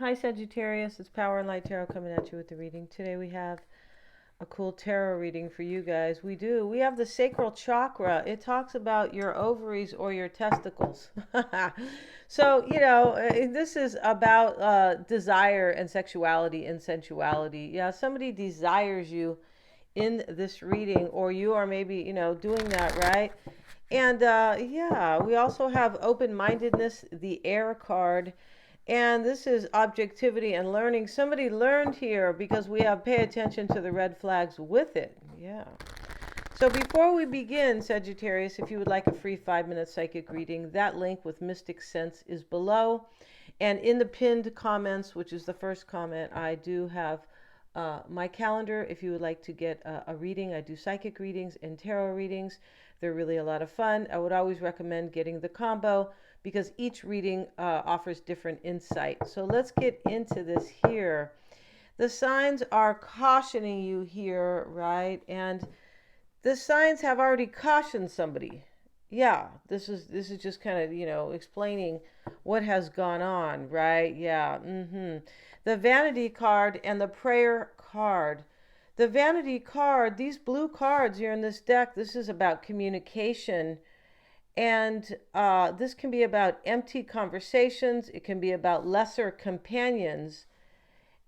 Hi Sagittarius, it's Power and Light Tarot coming at you with the reading. Today we have a cool tarot reading for you guys. We have the sacral chakra. It talks about your ovaries or your testicles. So, this is about desire and sexuality and sensuality. Yeah, somebody desires you in this reading, or you are maybe, doing that, right? And we also have open-mindedness, the air card. And this is objectivity and learning. Somebody learned here because we have pay attention to the red flags with it. Yeah. So before we begin, Sagittarius, if you would like a free 5-minute psychic reading, that link with Mystic Sense is below. And in the pinned comments, which is the first comment, I do have my calendar. If you would like to get a reading, I do psychic readings and tarot readings. They're really a lot of fun. I would always recommend getting the combo because each reading offers different insight. So let's get into this here. The signs are cautioning you here, right? And the signs have already cautioned somebody. Yeah, this is just kind of, explaining what has gone on, right? Yeah. The vanity card and the prayer card. The vanity card, these blue cards here in this deck, this is about communication. And this can be about empty conversations. It can be about lesser companions.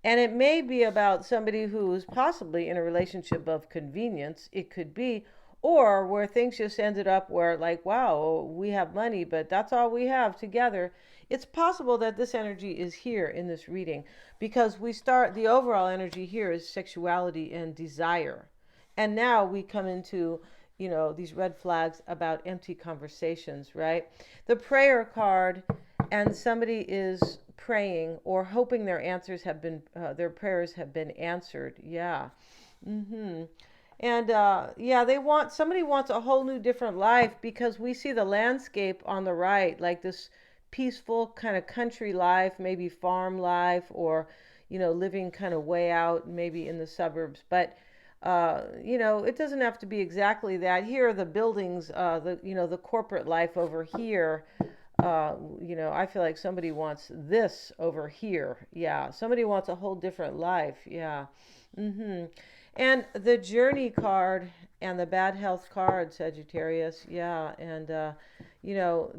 And it may be about somebody who is possibly in a relationship of convenience. It could be. Or where things just ended up where, like, wow, we have money, but that's all we have together. It's possible that this energy is here in this reading because the overall energy here is sexuality and desire. And now we come into these red flags about empty conversations, right? The prayer card, and somebody is praying or hoping their prayers have been answered. Yeah. And somebody wants a whole new different life because we see the landscape on the right, like this peaceful kind of country life, maybe farm life, or, living kind of way out, maybe in the suburbs. But it doesn't have to be exactly that. Here are the buildings, the corporate life over here. I feel like somebody wants this over here. Yeah. Somebody wants a whole different life. Yeah. And the journey card and the bad health card, Sagittarius. Yeah. And,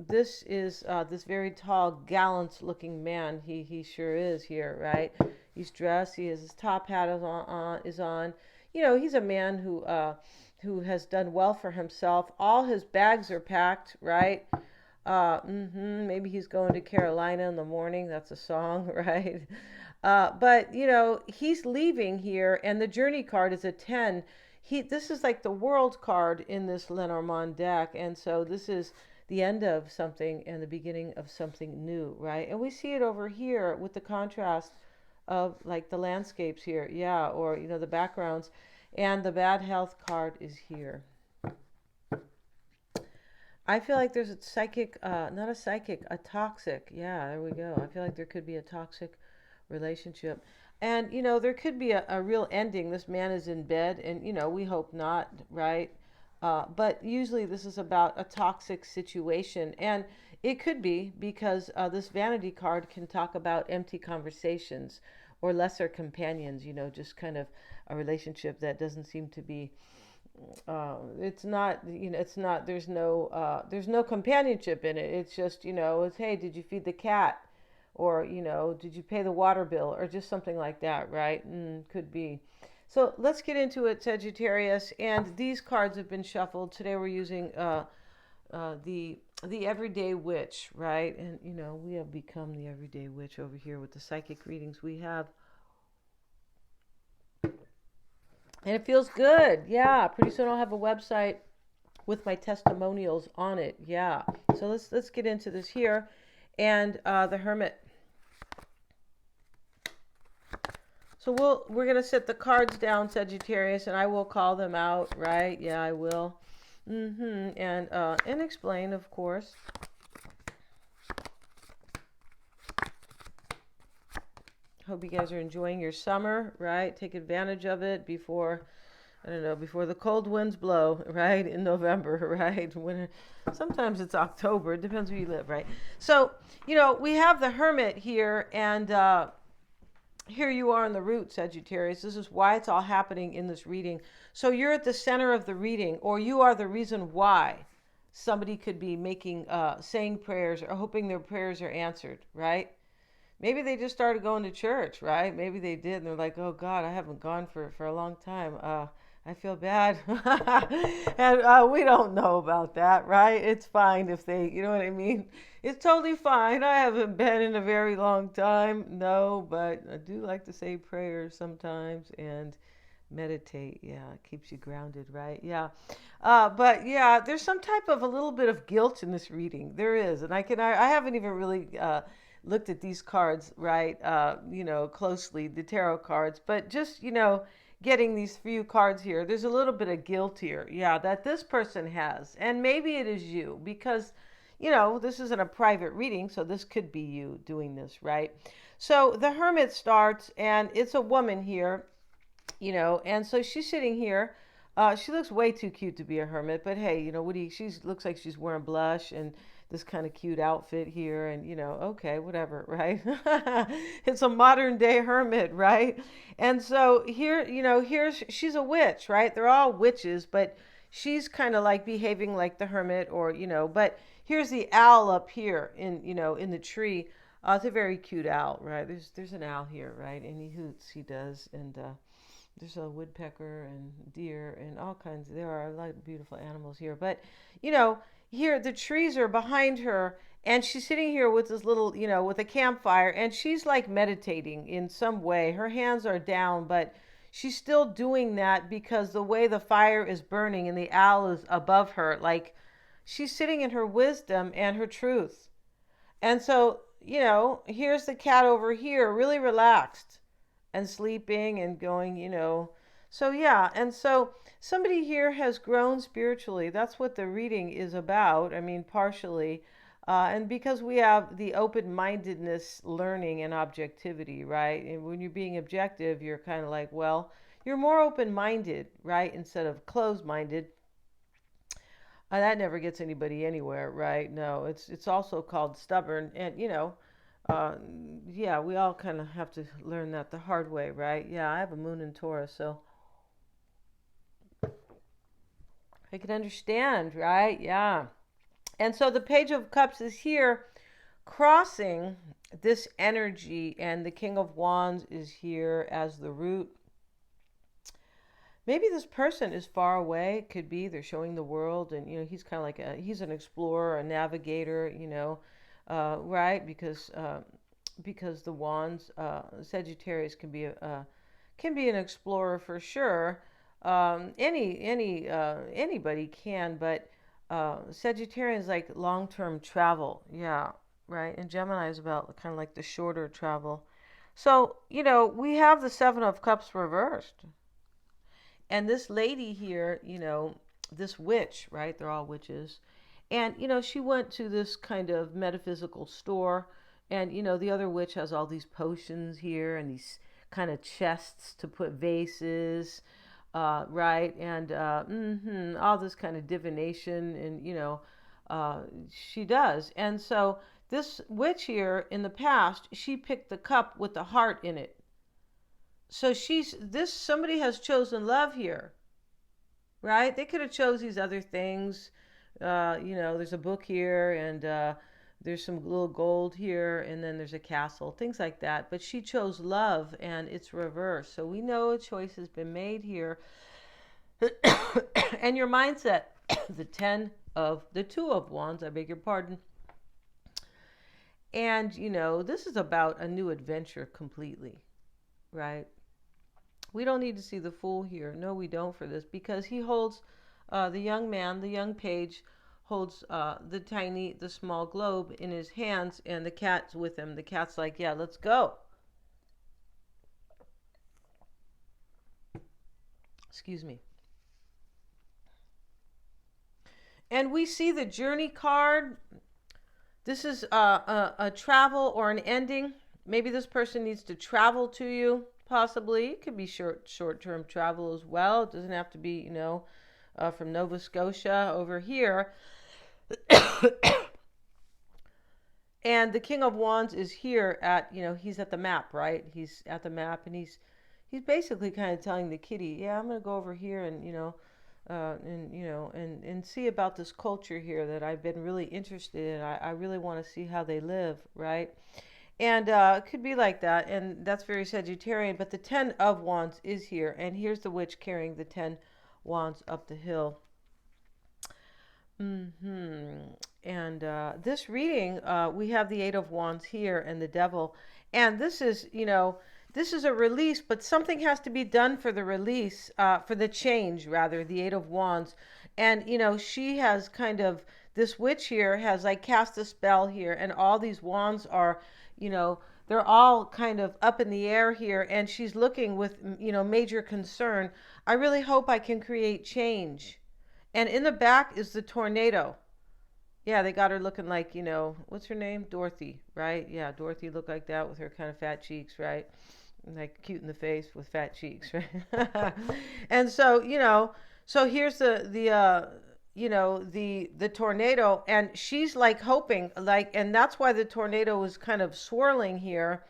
this is this very tall, gallant looking man. He sure is here, right? He's dressed. He has his top hat is on. He's a man who has done well for himself. All his bags are packed, right? Maybe he's going to Carolina in the morning. That's a song, right? But he's leaving here, and the journey card is a 10. This is like the world card in this Lenormand deck, and so this is the end of something and the beginning of something new, right? And we see it over here with the contrast of like the landscapes here, yeah, or the backgrounds. And the bad health card is here. I feel like there's a psychic, not a psychic, a toxic. Yeah, there we go. I feel like there could be a toxic relationship. And, there could be a real ending. This man is in bed and, we hope not, right? But usually this is about a toxic situation. And it could be because this vanity card can talk about empty conversations or lesser companions, just kind of a relationship that doesn't seem to be there's no companionship in it. It's just, it's, hey, did you feed the cat? Or, did you pay the water bill? Or just something like that, right? Could be. So let's get into it, Sagittarius. And these cards have been shuffled. Today we're using the everyday witch, right? And, we have become the everyday witch over here with the psychic readings we have. And it feels good. Yeah. Pretty soon I'll have a website with my testimonials on it. Yeah. So let's get into this here. And the Hermit. So we're going to set the cards down, Sagittarius, and I will call them out, right? Yeah, I will. And explain, of course. Hope you guys are enjoying your summer, right? Take advantage of it before the cold winds blow, right? In November, right? Sometimes it's October. It depends where you live, right? So, we have the Hermit here, and here you are in the root, Sagittarius. This is why it's all happening in this reading. So you're at the center of the reading, or you are the reason why somebody could be making, saying prayers or hoping their prayers are answered, right? Maybe they just started going to church, right? Maybe they did, and they're like, "Oh God, I haven't gone for a long time. I feel bad," and we don't know about that, right? It's fine if they, you know what I mean. It's totally fine. I haven't been in a very long time, no, but I do like to say prayers sometimes and meditate. Yeah, it keeps you grounded, right? Yeah, but yeah, there's some type of a little bit of guilt in this reading. There is, and I haven't even really. Looked at these cards, right, closely, the tarot cards, but just, getting these few cards here, there's a little bit of guilt here, yeah, that this person has, and maybe it is you, because, this isn't a private reading, so this could be you doing this, right? So the Hermit starts, and it's a woman here, and so she's sitting here. She looks way too cute to be a hermit, but hey, she looks like she's wearing blush and this kind of cute outfit here, and okay, whatever, right? It's a modern day hermit, right? And so here, she's a witch, right? They're all witches, but she's kind of like behaving like the hermit, or but here's the owl up here in the tree. It's a very cute owl, right? There's an owl here, right? And he hoots, he does, and there's a woodpecker and deer and all kinds. There are a lot of beautiful animals here. But, here the trees are behind her, and she's sitting here with this little, with a campfire, and she's like meditating in some way. Her hands are down, but she's still doing that because the way the fire is burning and the owl is above her, like she's sitting in her wisdom and her truth. And so, here's the cat over here, really relaxed and sleeping and going, So, yeah. And so somebody here has grown spiritually. That's what the reading is about. I mean, partially. And because we have the open mindedness, learning, and objectivity, right? And when you're being objective, you're kind of like, well, you're more open minded, right? Instead of closed minded. That never gets anybody anywhere, right? No, it's also called stubborn. And, uh, yeah, we all kind of have to learn that the hard way, right? Yeah, I have a moon in Taurus, so I can understand, right? Yeah. And so the Page of Cups is here crossing this energy, and the King of Wands is here as the root. Maybe this person is far away. It could be they're showing the world, and he's kind of like he's an explorer, a navigator, right? Because the wands, Sagittarius can be an explorer for sure. Anybody can, but Sagittarian is like long-term travel, yeah, right. And Gemini is about kind of like the shorter travel. So we have the Seven of Cups reversed. And this lady here, this witch, right? They're all witches. And, she went to this kind of metaphysical store. And, the other witch has all these potions here and these kind of chests to put vases, right? And all this kind of divination. And, she does. And so this witch here in the past, she picked the cup with the heart in it. So somebody has chosen love here, right? They could have chose these other things. There's a book here, and there's some little gold here, and then there's a castle, things like that. But she chose love, and it's reversed. So we know a choice has been made here. And your mindset, the Two of Wands, I beg your pardon. And, this is about a new adventure completely, right? We don't need to see the Fool here. No, we don't for this, because he holds the young man, the young page, holds the small globe in his hands, and the cat's with him. The cat's like, yeah, let's go. Excuse me. And we see the Journey card. This is a travel or an ending. Maybe this person needs to travel to you. Possibly. It could be short-term travel as well. It doesn't have to be, from Nova Scotia over here. And the King of Wands is here at, he's at the map, right? He's at the map, and he's basically kind of telling the kitty, yeah, I'm going to go over here and, and see about this culture here that I've been really interested in. I really want to see how they live, right? And it could be like that, and that's very Sagittarian. But the Ten of Wands is here, and here's the witch carrying the 10 wands up the hill. And this reading, we have the Eight of Wands here and the Devil. And this is, this is a release, but something has to be done for the release, for the change, rather, the Eight of Wands. And, she has kind of, this witch here has like cast a spell here, and all these wands are, they're all kind of up in the air here, and she's looking with, major concern. I really hope I can create change. And in the back is the tornado. Yeah, they got her looking like, what's her name? Dorothy, right? Yeah, Dorothy looked like that with her kind of fat cheeks, right? Like cute in the face with fat cheeks, right? And so, so here's the tornado, and she's like hoping, like, and that's why the tornado is kind of swirling here,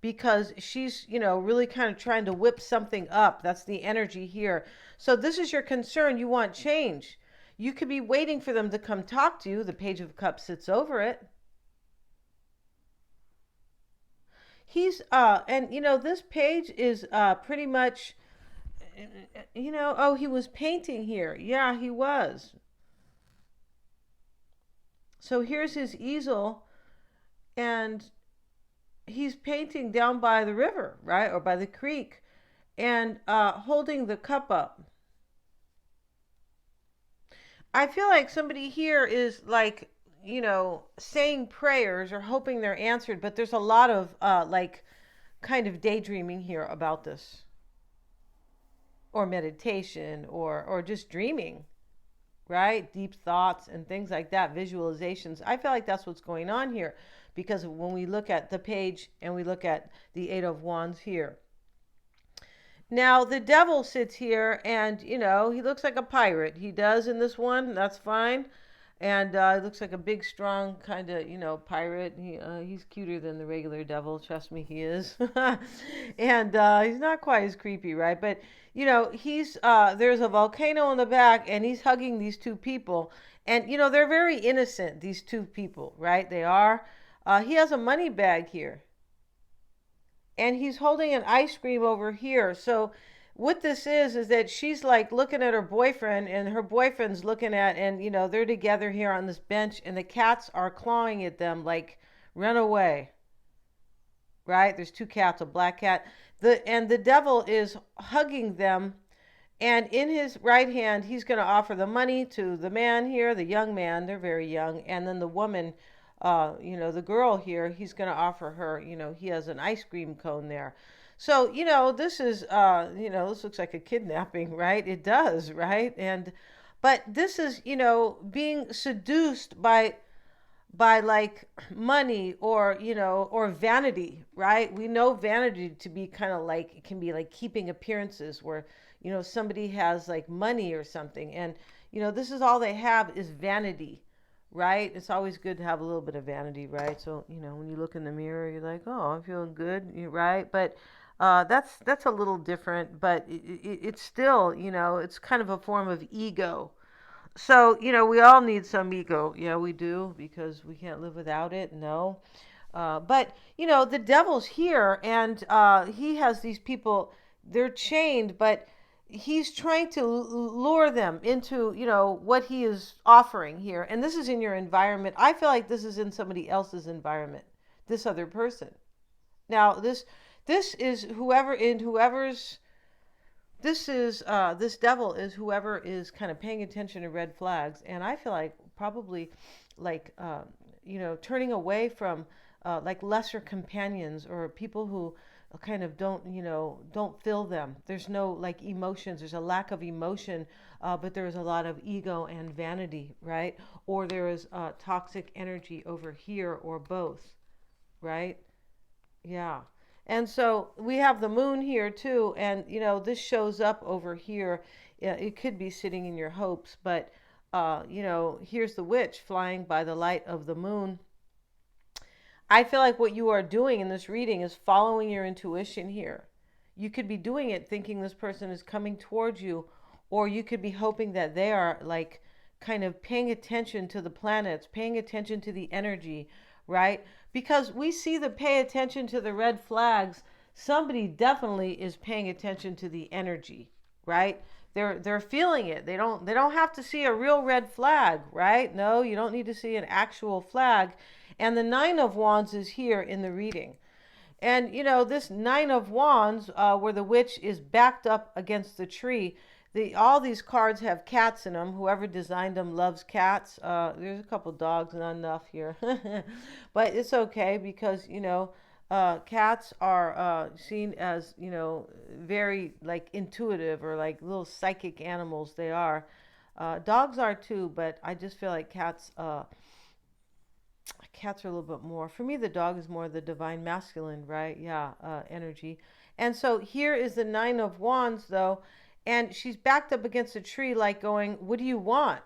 because she's, really kind of trying to whip something up. That's the energy here. So this is your concern. You want change. You could be waiting for them to come talk to you. The Page of Cups sits over it. He's, and this page is pretty much, oh, he was painting here. Yeah, he was. So here's his easel, and he's painting down by the river, right? Or by the creek, and holding the cup up. I feel like somebody here is like, saying prayers or hoping they're answered, but there's a lot of like kind of daydreaming here about this, or meditation, or just dreaming, right? Deep thoughts and things like that, visualizations. I feel like that's what's going on here, because when we look at the page and we look at the Eight of Wands here. Now, the Devil sits here, and, he looks like a pirate. He does in this one. That's fine. And he looks like a big, strong kind of, pirate. He's cuter than the regular Devil. Trust me, he is. And he's not quite as creepy, right? But, he's there's a volcano in the back, and he's hugging these two people. And, they're very innocent, these two people, right? They are. He has a money bag here, and he's holding an ice cream over here. So what this is that she's like looking at her boyfriend, and her boyfriend's looking at, and they're together here on this bench, and the cats are clawing at them like, run away, right? There's two cats, a black cat. The Devil is hugging them, and in his right hand he's going to offer the money to the man here, the young man. They're very young. And then the woman, the girl here, he's going to offer her, he has an ice cream cone there. So, this is, this looks like a kidnapping, right? It does, right? But this is, being seduced by like money, or vanity, right? We know vanity to be kind of like, it can be like keeping appearances, where, somebody has like money or something, and, this is all they have is vanity. Right? It's always good to have a little bit of vanity, right? So, when you look in the mirror, you're like, oh, I'm feeling good, right? But that's a little different, but it's still, it's kind of a form of ego. So, we all need some ego. Yeah, we do, because we can't live without it. No. But, the Devil's here, and he has these people, they're chained, but he's trying to lure them into, what he is offering here. And this is in your environment. I feel like this is in somebody else's environment, this other person. Now, this is this Devil is whoever is kind of paying attention to red flags. And I feel like probably like, turning away from like lesser companions, or people who kind of don't fill them. There's no like emotions. There's a lack of emotion, but there's a lot of ego and vanity, right? Or there is toxic energy over here, or both, right? Yeah. And so we have the moon here too, and this shows up over here. It could be sitting in your hopes, but here's the witch flying by the light of the moon. I feel like what you are doing in this reading is following your intuition here. You could be doing it thinking this person is coming towards you, or you could be hoping that they are like kind of paying attention to the planets, paying attention to the energy, right? Because we see the pay attention to the red flags. Somebody definitely is paying attention to the energy, right? They're feeling it. They don't have to see a real red flag, right? No, you don't need to see an actual flag. And the Nine of Wands is here in the reading. And this Nine of Wands, where the witch is backed up against the tree. All these cards have cats in them. Whoever designed them loves cats. There's a couple dogs, not enough here, but it's okay because cats are seen as very like intuitive or like little psychic animals. They are. Dogs are too, but I just feel like cats are a little bit more. For me, the dog is more the divine masculine, right? Yeah, energy. And so here is the Nine of Wands, though, and she's backed up against a tree, like going, "What do you want?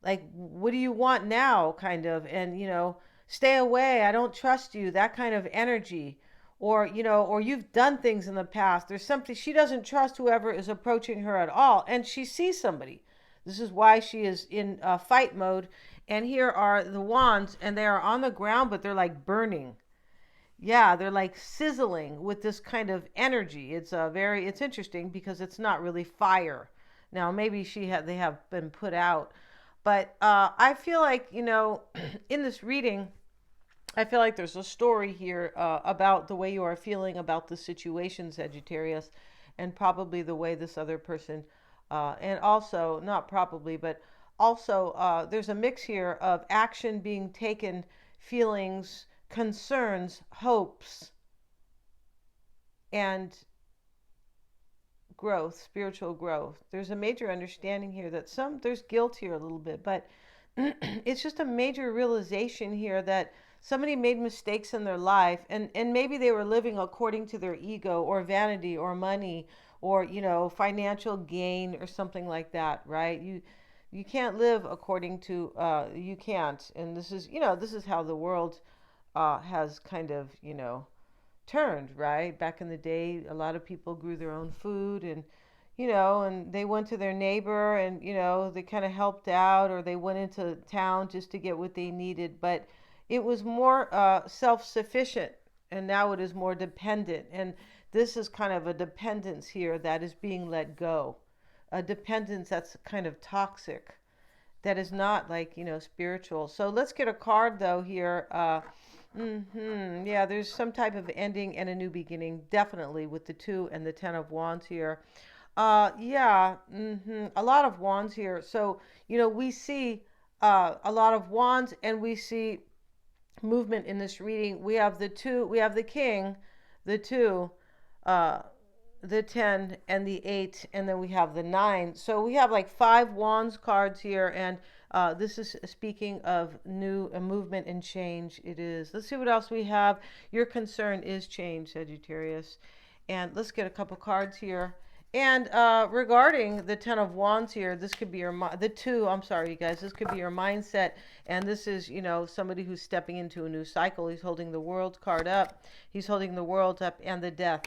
Like, what do you want now?" Kind of, and stay away. I don't trust you. That kind of energy, or you've done things in the past. There's something she doesn't trust whoever is approaching her at all, and she sees somebody. This is why she is in fight mode. And here are the wands, and they are on the ground, but they're like burning. Yeah, they're like sizzling with this kind of energy. It's interesting because it's not really fire. Now maybe they have been put out, but I feel like in this reading, I feel like there's a story here about the way you are feeling about the situation, Sagittarius, and probably the way this other person, and also not probably, but also there's a mix here of action being taken, feelings, concerns, hopes, and growth, spiritual growth. There's a major understanding here that there's guilt here a little bit, but it's just a major realization here that somebody made mistakes in their life, and maybe they were living according to their ego or vanity or money or financial gain or something like that, right? You can't live according to you can't, and this is how the world has kind of turned, right? Back in the day, a lot of people grew their own food, and they went to their neighbor, and they kind of helped out, or they went into town just to get what they needed, but it was more self-sufficient, and now it is more dependent. And this is kind of a dependence here that is being let go, a dependence that's kind of toxic, that is not like spiritual. So let's get a card though here. Yeah, there's some type of ending and a new beginning, definitely, with the 2 and the 10 of Wands here. Yeah, a lot of wands here. So we see a lot of wands, and we see movement in this reading. We have the 2, we have the king, the 2, the 10, and the 8, and then we have the 9. So we have like 5 wands cards here, and this is speaking of new movement and change. It is. Let's see what else we have. Your concern is change, Sagittarius. And let's get a couple cards here. And regarding the 10 of Wands here, this could be the 2, I'm sorry, you guys, this could be your mindset. And this is, somebody who's stepping into a new cycle. He's holding the World card up. He's holding the World up, and the Death.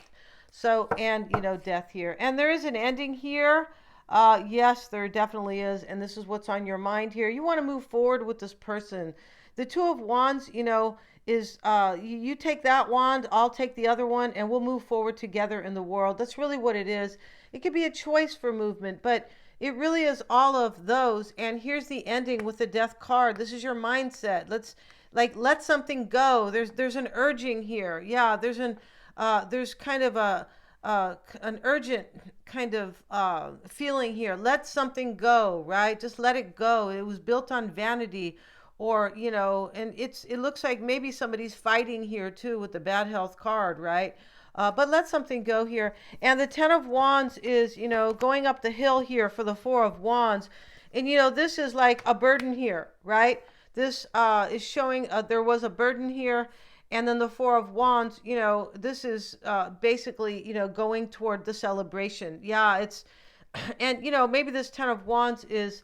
So, and, death here. And there is an ending here. Yes, there definitely is. And this is what's on your mind here. You want to move forward with this person. The 2 of Wands, is you take that wand, I'll take the other one, and we'll move forward together in the world. That's really what it is. It could be a choice for movement, but it really is all of those. And here's the ending with the Death card. This is your mindset. Let something go. There's an urging here. Yeah, there's kind of an urgent kind of feeling here. Let something go, right? Just let it go. It was built on vanity, or and it looks like maybe somebody's fighting here too with the bad health card, right? But let something go here. And the 10 of Wands is going up the hill here for the 4 of Wands, and this is like a burden here, right? This is showing there was a burden here. And then the 4 of Wands, this is basically, going toward the celebration. Yeah, and maybe this 10 of Wands is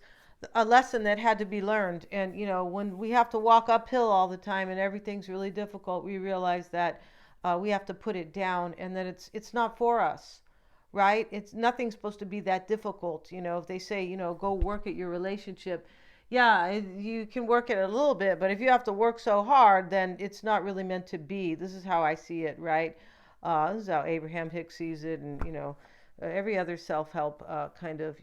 a lesson that had to be learned. And when we have to walk uphill all the time and everything's really difficult, we realize that we have to put it down, and that it's not for us, right? It's nothing's supposed to be that difficult. If they say, go work at your relationship, yeah, you can work at it a little bit, but if you have to work so hard, then it's not really meant to be. This is how I see it, right? This is how Abraham Hicks sees it, and every other self-help kind of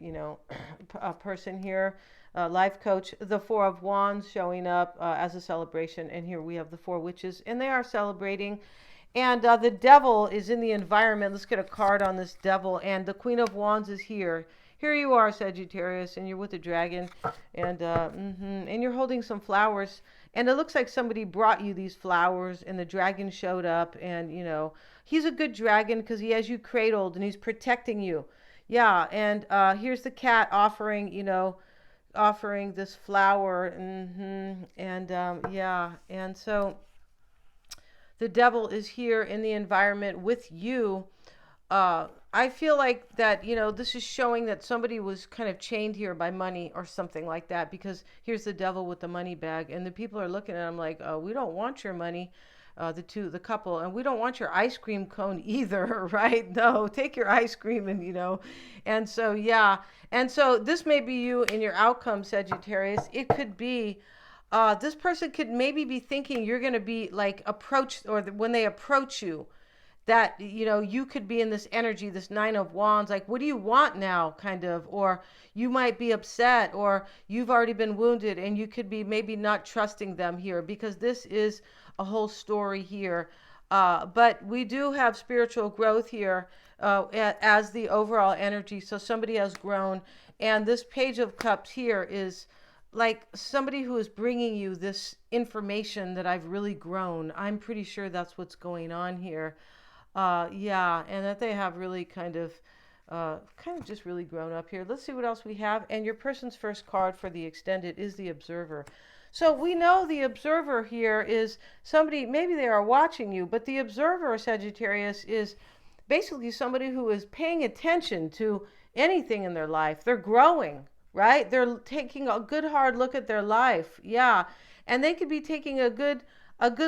person here, life coach. The Four of Wands showing up as a celebration, and here we have the Four Witches, and they are celebrating. And the Devil is in the environment. Let's get a card on this Devil. And the Queen of Wands is here. Here you are, Sagittarius, and you're with the dragon, and you're holding some flowers. And it looks like somebody brought you these flowers, and the dragon showed up, and he's a good dragon because he has you cradled and he's protecting you. Yeah, and here's the cat offering this flower, yeah, and so the Devil is here in the environment with you. I feel like that, this is showing that somebody was kind of chained here by money or something like that, because here's the Devil with the money bag, and the people are looking at him like, we don't want your money, the couple, and we don't want your ice cream cone either, right? No, take your ice cream, and so, yeah. And so this may be you in your outcome, Sagittarius. It could be this person could maybe be thinking you're going to be like approached, or when they approach you, that you could be in this energy, this Nine of Wands, like, what do you want now, kind of, or you might be upset, or you've already been wounded, and you could be maybe not trusting them here, because this is a whole story here. But we do have spiritual growth here as the overall energy, so somebody has grown. And this Page of Cups here is like somebody who is bringing you this information that I've really grown. I'm pretty sure that's what's going on here. Yeah, and that they have really kind of just really grown up here. Let's see what else we have. And your person's first card for the extended is the Observer. So we know the Observer here is somebody, maybe they are watching you, but the Observer, Sagittarius, is basically somebody who is paying attention to anything in their life. They're growing, right? They're taking a good hard look at their life. Yeah. And they could be taking a good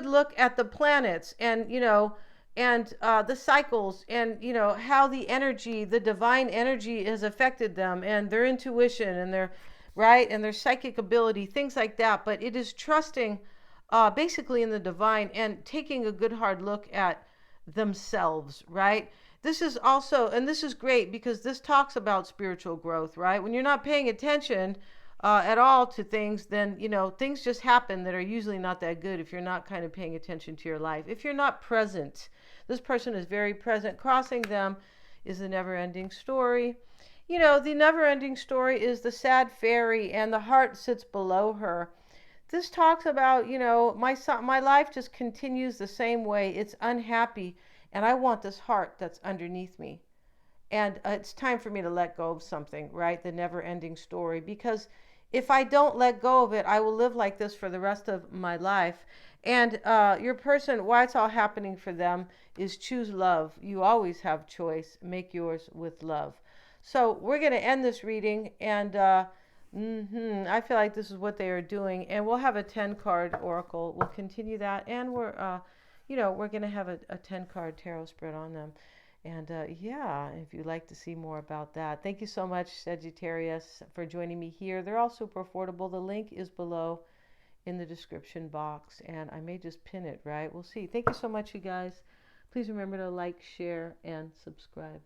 look at the planets, and and the cycles, and how the energy, the divine energy, has affected them, and their intuition, and their right, and their psychic ability, things like that. But it is trusting basically in the divine, and taking a good hard look at themselves, right? This is also, and this is great because this talks about spiritual growth, right? When you're not paying attention at all to things, then things just happen that are usually not that good if you're not kind of paying attention to your life, if you're not present. This person is very present. Crossing them is the never-ending story. The never-ending story is the sad fairy, and the heart sits below her. This talks about, my life just continues the same way. It's unhappy, and I want this heart that's underneath me. And it's time for me to let go of something, right? The never-ending story. Because if I don't let go of it, I will live like this for the rest of my life. And your person, why it's all happening for them is choose love. You always have choice. Make yours with love. So we're going to end this reading, and I feel like this is what they are doing. And we'll have a 10-card oracle. We'll continue that, and we're going to have a 10-card tarot spread on them. And yeah, if you'd like to see more about that. Thank you so much, Sagittarius, for joining me here. They're all super affordable. The link is below in the description box, and I may just pin it, right? We'll see. Thank you so much, you guys. Please remember to like, share, and subscribe.